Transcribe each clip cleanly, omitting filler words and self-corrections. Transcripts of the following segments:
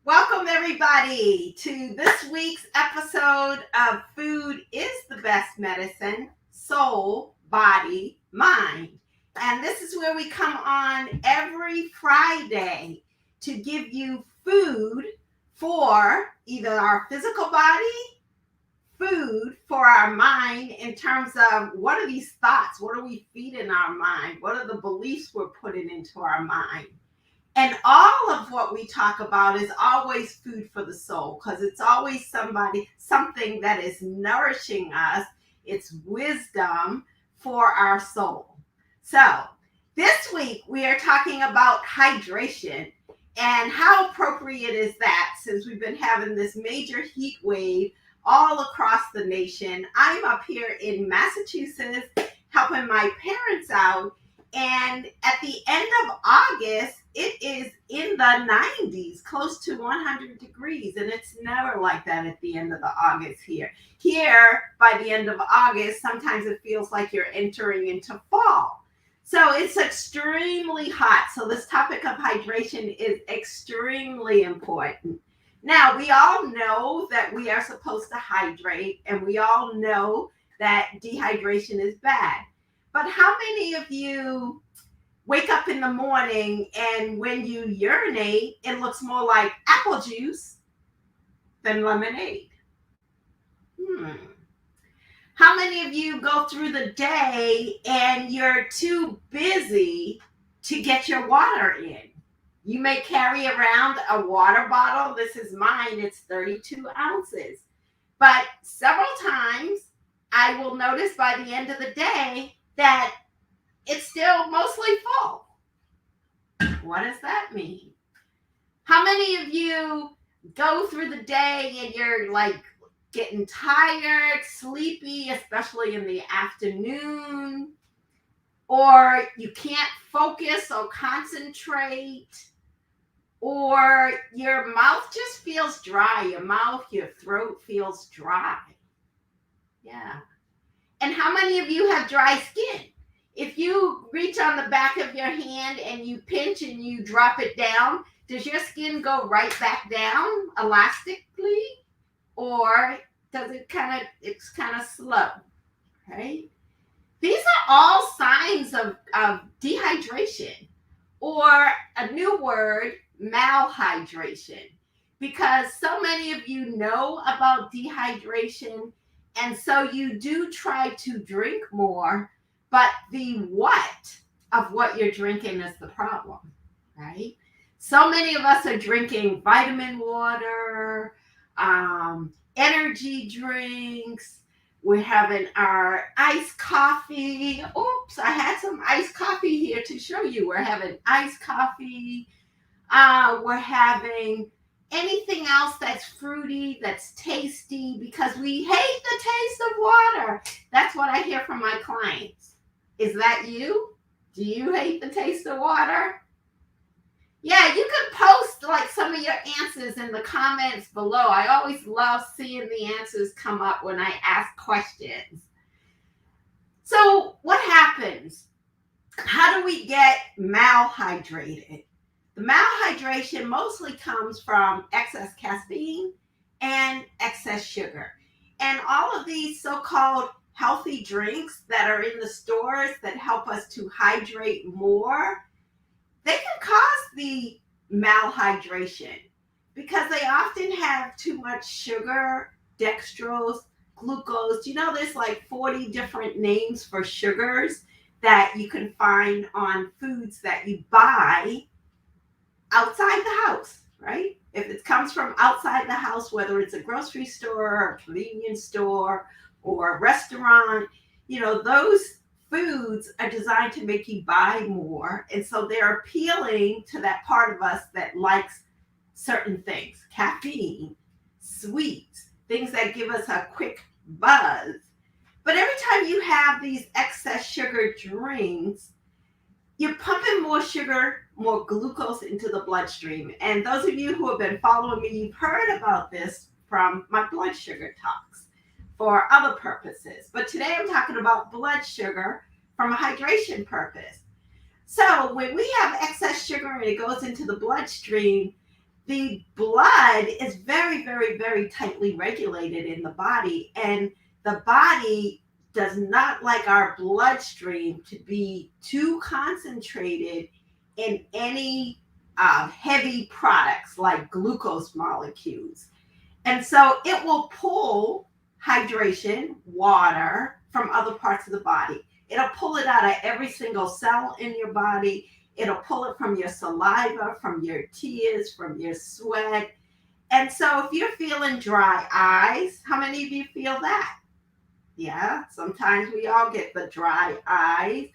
Welcome, everybody, to this week's episode of Food is the Best Medicine, Soul, Body, Mind. And this is where we come on every Friday to give you food for either our physical body, food for our mind in terms of what are these thoughts? What are we feeding our mind? What are the beliefs we're putting into our mind? And all of what we talk about is always food for the soul, because it's always something that is nourishing us. It's wisdom for our soul. So this week we are talking about hydration, and how appropriate is that since we've been having this major heat wave all across the nation. I'm up here in Massachusetts helping my parents out. And at the end of August, it is in the 90s, close to 100 degrees. And it's never like that at the end of the August here. Here, by the end of August, sometimes it feels like you're entering into fall. So it's extremely hot. So this topic of hydration is extremely important. Now, we all know that we are supposed to hydrate, and we all know that dehydration is bad. But how many of you wake up in the morning and when you urinate, it looks more like apple juice than lemonade? How many of you go through the day and you're too busy to get your water in? You may carry around a water bottle. This is mine. It's 32 ounces. But several times I will notice by the end of the day that it's still mostly full. What does that mean? How many of you go through the day and you're like getting tired, sleepy, especially in the afternoon, or you can't focus or concentrate, or your mouth just feels dry, your throat feels dry? Yeah. And how many of you have dry skin? If you reach on the back of your hand and you pinch and you drop it down, does your skin go right back down elastically? Or does it's kind of slow, right? These are all signs of dehydration, or a new word, malhydration, because so many of you know about dehydration. And so you do try to drink more, but the what of what you're drinking is the problem, right? So many of us are drinking vitamin water, energy drinks. We're having our iced coffee. Oops, I had some iced coffee here to show you. We're having iced coffee. We're having anything else that's fruity, that's tasty, because we hate the taste of water. That's what I hear from my clients. Is that you? Do you hate the taste of water? Yeah, you can post like some of your answers in the comments below. I always love seeing the answers come up when I ask questions. So what happens? How do we get malhydrated? The malhydration mostly comes from excess caffeine and excess sugar. And all of these so-called healthy drinks that are in the stores that help us to hydrate more, they can cause the malhydration because they often have too much sugar, dextrose, glucose. You know, there's like 40 different names for sugars that you can find on foods that you buy outside the house, right? If it comes from outside the house, whether it's a grocery store or a convenience store or a restaurant, those foods are designed to make you buy more. And so they're appealing to that part of us that likes certain things: caffeine, sweets, things that give us a quick buzz. But every time you have these excess sugar drinks, you're pumping more sugar, more glucose into the bloodstream. And those of you who have been following me, you've heard about this from my blood sugar talks for other purposes. But today I'm talking about blood sugar from a hydration purpose. So when we have excess sugar and it goes into the bloodstream, the blood is very, very, very tightly regulated in the body. And the body does not like our bloodstream to be too concentrated in any heavy products like glucose molecules. And so it will pull hydration, water, from other parts of the body. It'll pull it out of every single cell in your body. It'll pull it from your saliva, from your tears, from your sweat. And so if you're feeling dry eyes, how many of you feel that? Yeah, sometimes we all get the dry eyes.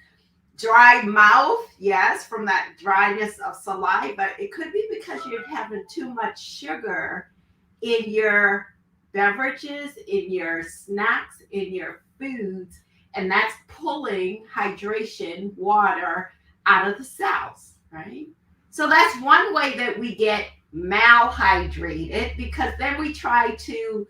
Dry mouth, yes, from that dryness of saliva. It could be because you're having too much sugar in your beverages, in your snacks, in your foods, and that's pulling hydration, water out of the cells, right? So that's one way that we get malhydrated, because then we try to,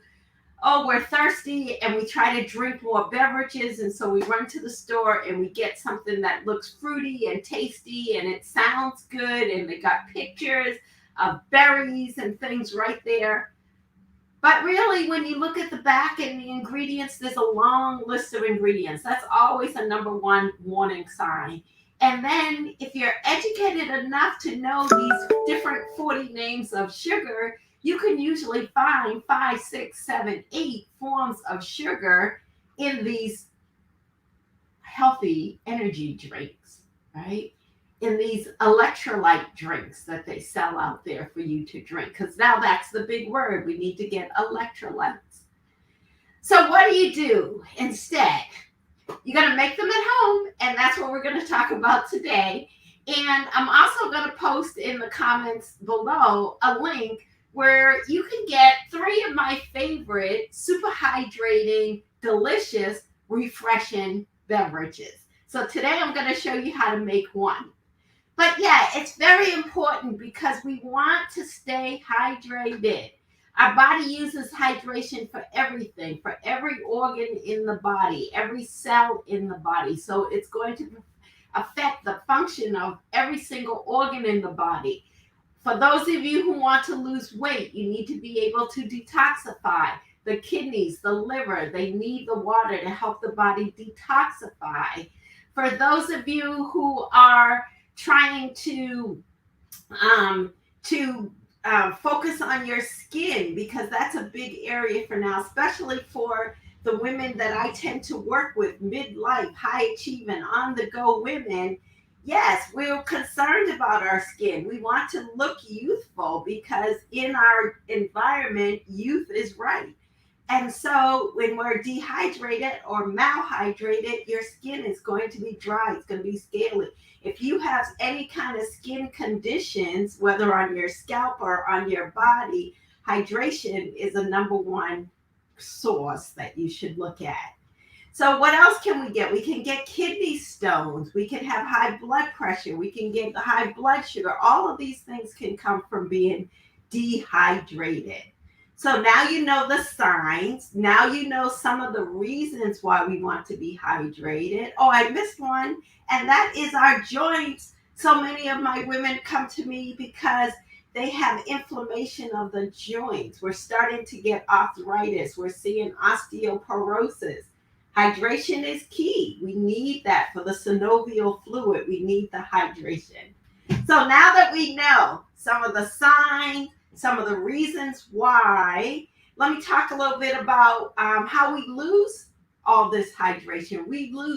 we're thirsty and we try to drink more beverages. And so we run to the store and we get something that looks fruity and tasty and it sounds good. And they got pictures of berries and things right there. But really, when you look at the back and the ingredients, there's a long list of ingredients. That's always a number one warning sign. And then if you're educated enough to know these different 40 names of sugar, you can usually find 5, 6, 7, 8 forms of sugar in these healthy energy drinks, right? In these electrolyte drinks that they sell out there for you to drink. Because now that's the big word. We need to get electrolytes. So what do you do instead? You're going to make them at home, and that's what we're going to talk about today. And I'm also going to post in the comments below a link where you can get 3 of my favorite super hydrating, delicious, refreshing beverages. So today I'm going to show you how to make one. But yeah, it's very important because we want to stay hydrated. Our body uses hydration for everything, for every organ in the body, every cell in the body. So it's going to affect the function of every single organ in the body. For those of you who want to lose weight, you need to be able to detoxify. The kidneys, the liver, they need the water to help the body detoxify. For those of you who are trying to focus on your skin, because that's a big area for now, especially for the women that I tend to work with, midlife, high achieving, on the go women. Yes, we're concerned about our skin. We want to look youthful because in our environment, youth is right. And so when we're dehydrated or malhydrated, your skin is going to be dry. It's going to be scaly. If you have any kind of skin conditions, whether on your scalp or on your body, hydration is a number one source that you should look at. So what else can we get? We can get kidney stones. We can have high blood pressure. We can get high blood sugar. All of these things can come from being dehydrated. So now you know the signs. Now you know some of the reasons why we want to be hydrated. Oh, I missed one, and that is our joints. So many of my women come to me because they have inflammation of the joints. We're starting to get arthritis. We're seeing osteoporosis. Hydration is key. We need that for the synovial fluid. We need the hydration. So now that we know some of the signs, some of the reasons why, let me talk a little bit about how we lose all this hydration.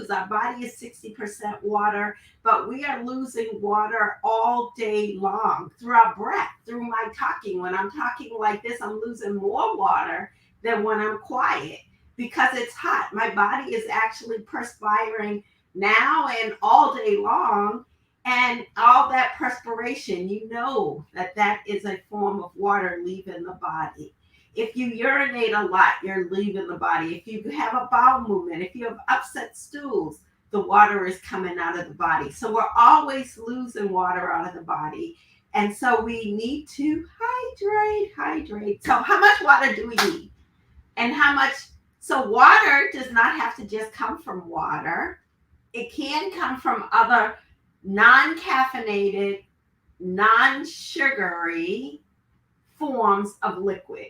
Our body is 60% water, but we are losing water all day long through our breath, through my talking. When I'm talking like this, I'm losing more water than when I'm quiet because it's hot. My body is actually perspiring now and all day long. And all that perspiration, that is a form of water leaving the body. If you urinate a lot, you're leaving the body. If you have a bowel movement, if you have upset stools, the water is coming out of the body. So we're always losing water out of the body. And so we need to hydrate. So how much water do we need? And how much? So water does not have to just come from water. It can come from other non-caffeinated, non-sugary forms of liquid.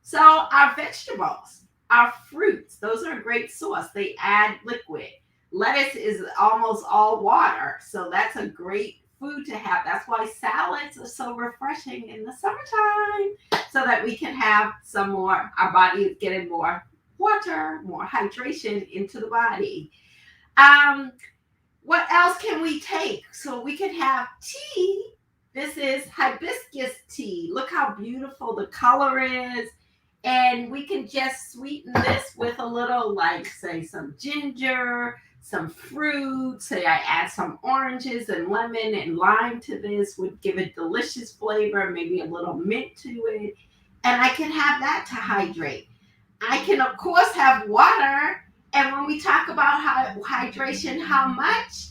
So our vegetables, our fruits, those are a great source. They add liquid. Lettuce is almost all water, so that's a great food to have. That's why salads are so refreshing in the summertime, so that we can have some more, our body is getting more water, more hydration into the body. What else can we take? So we can have tea. This is hibiscus tea. Look how beautiful the color is. And we can just sweeten this with a little, like, say, some ginger, some fruit. Say I add some oranges and lemon and lime to this, would give it delicious flavor, maybe a little mint to it. And I can have that to hydrate. I can, of course, have water. And when we talk about hydration, how much?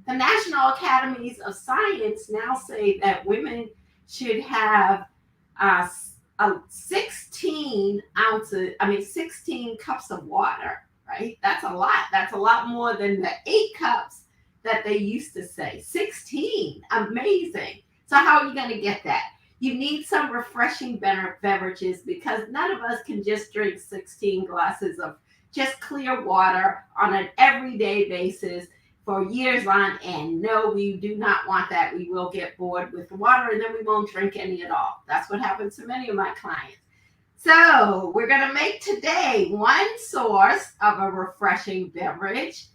The National Academies of Science now say that women should have 16 cups of water, right? That's a lot. That's a lot more than the 8 cups that they used to say. 16, amazing. So how are you going to get that? You need some refreshing beverages, because none of us can just drink 16 glasses of just clear water on an everyday basis for years on end. No, we do not want that. We will get bored with the water, and then we won't drink any at all. That's what happens to many of my clients. So we're going to make today one source of a refreshing beverage,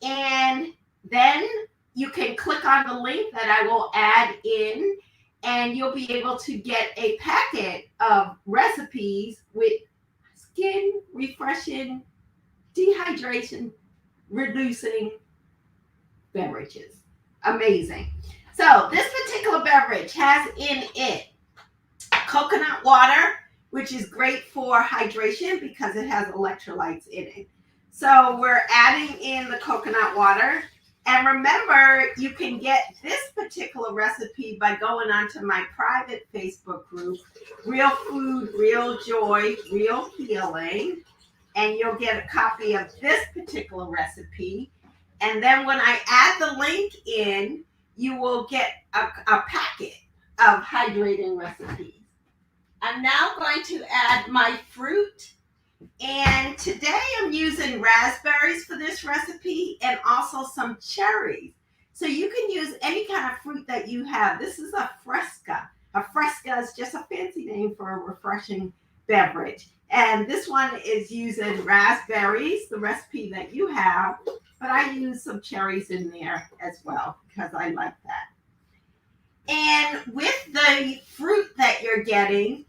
and then you can click on the link that I will add in, and you'll be able to get a packet of recipes with skin refreshing, dehydration reducing beverages. Amazing. So this particular beverage has in it coconut water, which is great for hydration because it has electrolytes in it. So we're adding in the coconut water. And remember, you can get this particular recipe by going onto my private Facebook group, Real Food, Real Joy, Real Healing. And you'll get a copy of this particular recipe. And then when I add the link in, you will get a packet of hydrating recipes. I'm now going to add my fruit. And today I'm using raspberries for this recipe, and also some cherries. So you can use any kind of fruit that you have. This is a Fresca. A Fresca is just a fancy name for a refreshing beverage. And this one is using raspberries, the recipe that you have, but I use some cherries in there as well because I like that. And with the fruit that you're getting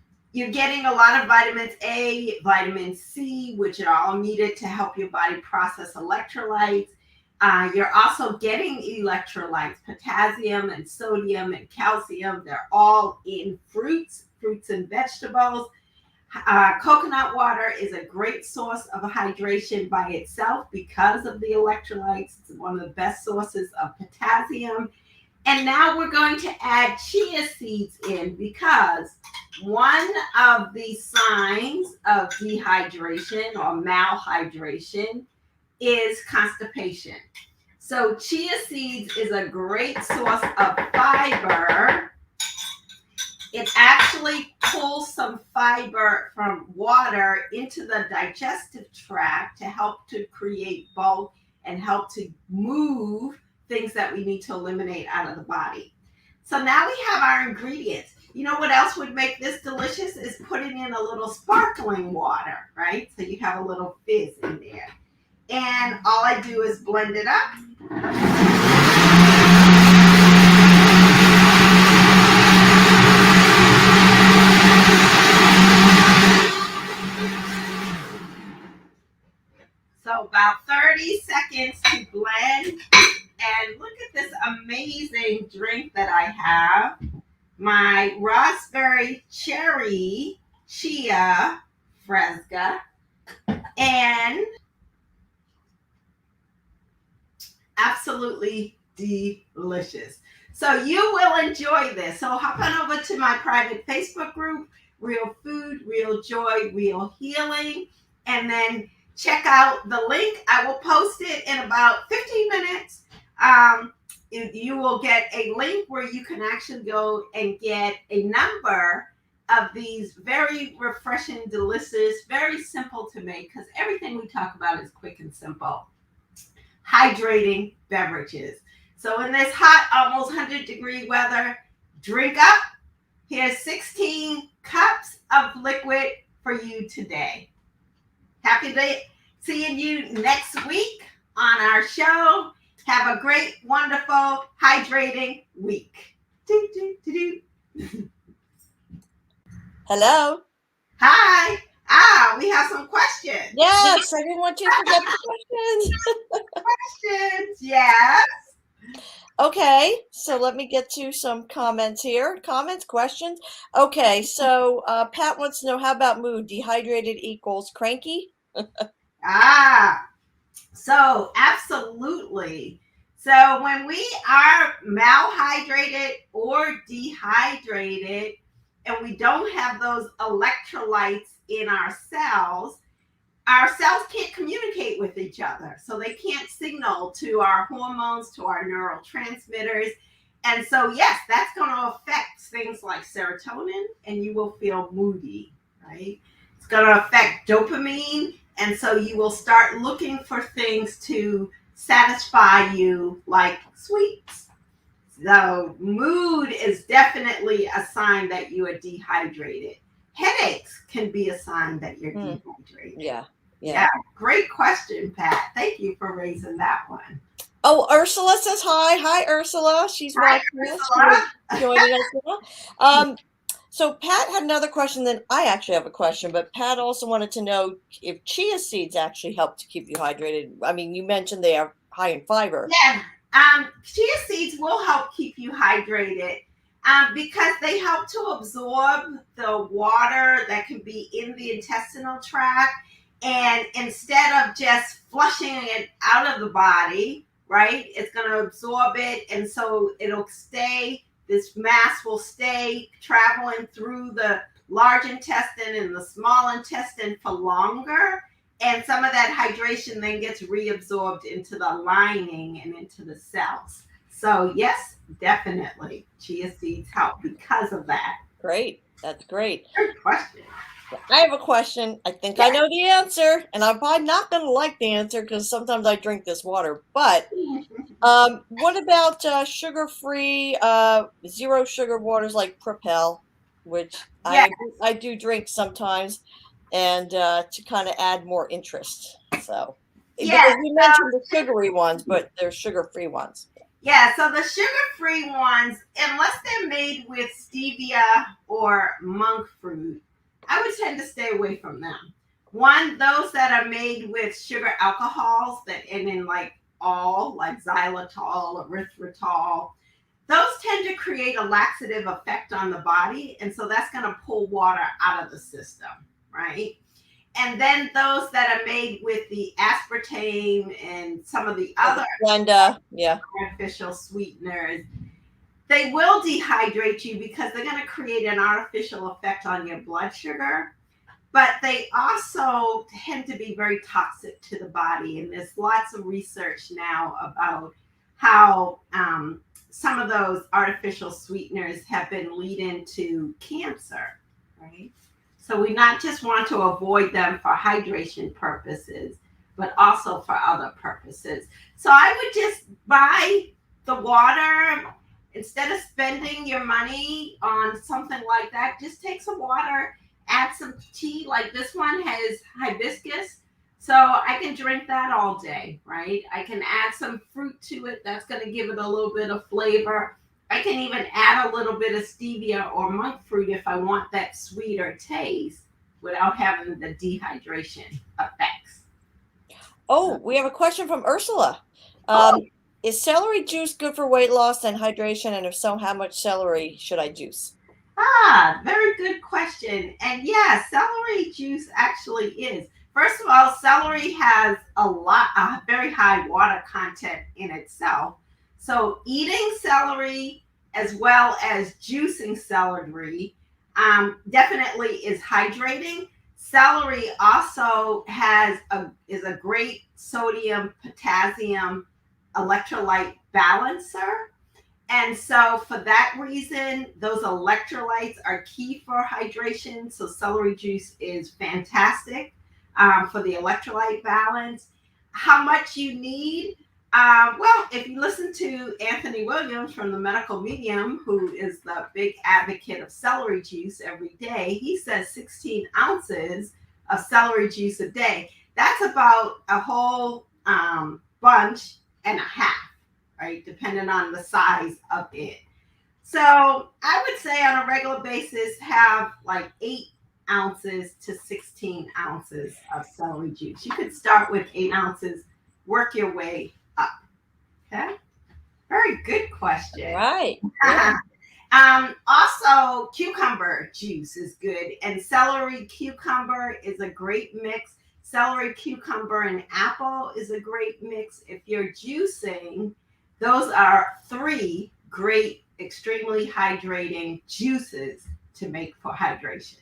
a lot of vitamins A, vitamin C, which are all needed to help your body process electrolytes. You're also getting electrolytes, potassium and sodium and calcium. They're all in fruits and vegetables. Coconut water is a great source of hydration by itself because of the electrolytes. It's one of the best sources of potassium. And now we're going to add chia seeds in, because one of the signs of dehydration or malhydration is constipation. So chia seeds is a great source of fiber. It actually pulls some fiber from water into the digestive tract to help to create bulk and help to move things that we need to eliminate out of the body. So now we have our ingredients. You know what else would make this delicious is putting in a little sparkling water, right? So you have a little fizz in there. And all I do is blend it up. So about 30 seconds to blend. And look at this amazing drink that I have. My Raspberry Chia Fresca. And absolutely delicious. So you will enjoy this. So hop on over to my private Facebook group, Real Food, Real Joy, Real Healing, and then check out the link. I will post it in about 15 minutes. You will get a link where you can actually go and get a number of these very refreshing, delicious, very simple to make, because everything we talk about is quick and simple. Hydrating beverages. So in this hot, almost 100-degree weather, drink up. Here's 16 cups of liquid for you today. Happy day seeing you next week on our show. Have a great, wonderful, hydrating week. Hello. Hi. We have some questions. Yes, I didn't want you to forget the questions. Yes. Okay, so let me get to some comments here. Comments, questions. Okay, so Pat wants to know, how about mood? Dehydrated equals cranky? So absolutely. So when we are malhydrated or dehydrated and we don't have those electrolytes in our cells can't communicate with each other. So they can't signal to our hormones, to our neurotransmitters. And so, yes, that's going to affect things like serotonin, and you will feel moody, right? It's going to affect dopamine. And so you will start looking for things to satisfy you, like sweets. So mood is definitely a sign that you are dehydrated. Headaches can be a sign that you're dehydrated. Yeah. Great question, Pat. Thank you for raising that one. Oh, Ursula says hi. Hi, Ursula. She's watching us. Joining us now. So Pat had another question. Then I actually have a question, but Pat also wanted to know if chia seeds actually help to keep you hydrated. I mean, you mentioned they are high in fiber. Yeah. Chia seeds will help keep you hydrated because they help to absorb the water that can be in the intestinal tract. And instead of just flushing it out of the body, right, it's going to absorb it. And so it'll stay, this mass will stay traveling through the large intestine and the small intestine for longer. And some of that hydration then gets reabsorbed into the lining and into the cells. So yes, definitely chia seeds help because of that. Great. That's great. Good question. I have a question. I think I know the answer, and I'm probably not going to like the answer because sometimes I drink this water. But what about sugar-free, zero sugar waters like Propel, which I do drink sometimes, and to kind of add more interest. So because you mentioned the sugary ones, but there's sugar-free ones. Yeah, so the sugar-free ones, unless they're made with stevia or monk fruit, I would tend to stay away from them. One, those that are made with sugar alcohols that end in like xylitol, erythritol, those tend to create a laxative effect on the body. And so that's going to pull water out of the system, right? And then those that are made with the aspartame and some of the other artificial sweeteners, they will dehydrate you because they're going to create an artificial effect on your blood sugar. But they also tend to be very toxic to the body. And there's lots of research now about how some of those artificial sweeteners have been leading to cancer, right? So we not just want to avoid them for hydration purposes, but also for other purposes. So I would just buy the water. instead of spending your money on something like that, just take some water, add some tea. Like this one has hibiscus, so I can drink that all day, right? I can add some fruit to it. That's going to give it a little bit of flavor. I can even add a little bit of stevia or monk fruit if I want that sweeter taste without having the dehydration effects. Oh, we have a question from Ursula. Oh, Is celery juice good for weight loss and hydration? And if so, how much celery should I juice? very good question. And yeah, celery juice actually is. First of all, celery has a very high water content in itself. So eating celery as well as juicing celery definitely is hydrating. Celery also is a great sodium potassium electrolyte balancer. And so, for that reason, those electrolytes are key for hydration. So, celery juice is fantastic for the electrolyte balance. How much you need? Well, if you listen to Anthony Williams from the Medical Medium, who is the big advocate of celery juice every day, he says 16 ounces of celery juice a day. That's about a whole bunch and a half, right? Depending on the size of it. So I would say on a regular basis, have like 8 ounces to 16 ounces of celery juice. You could start with 8 ounces, work your way up. Okay. Very good question. Right. Yeah. Also, cucumber juice is good, and celery cucumber is a great mix. Celery, cucumber, and apple is a great mix. If you're juicing, those are three great, extremely hydrating juices to make for hydration.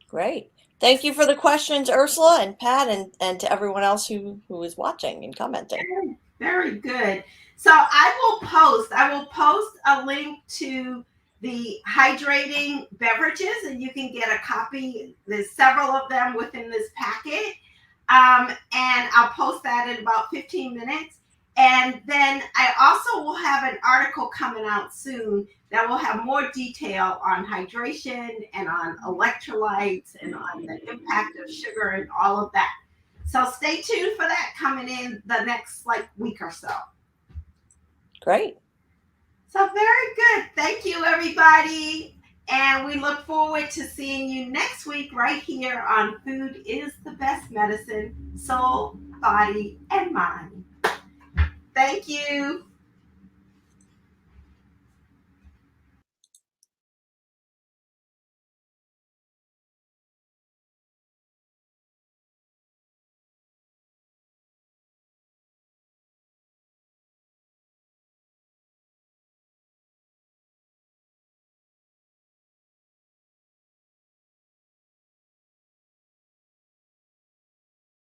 Great. Thank you for the questions, Ursula and Pat, and to everyone else who is watching and commenting. Very good. So I will post a link to the hydrating beverages, and you can get a copy. There's several of them within this packet. And I'll post that in about 15 minutes. And then I also will have an article coming out soon that will have more detail on hydration and on electrolytes and on the impact of sugar and all of that. So stay tuned for that coming in the next week or so. Great. So very good. Thank you, everybody. And we look forward to seeing you next week right here on Food is the Best Medicine, Soul, Body, and Mind. Thank you.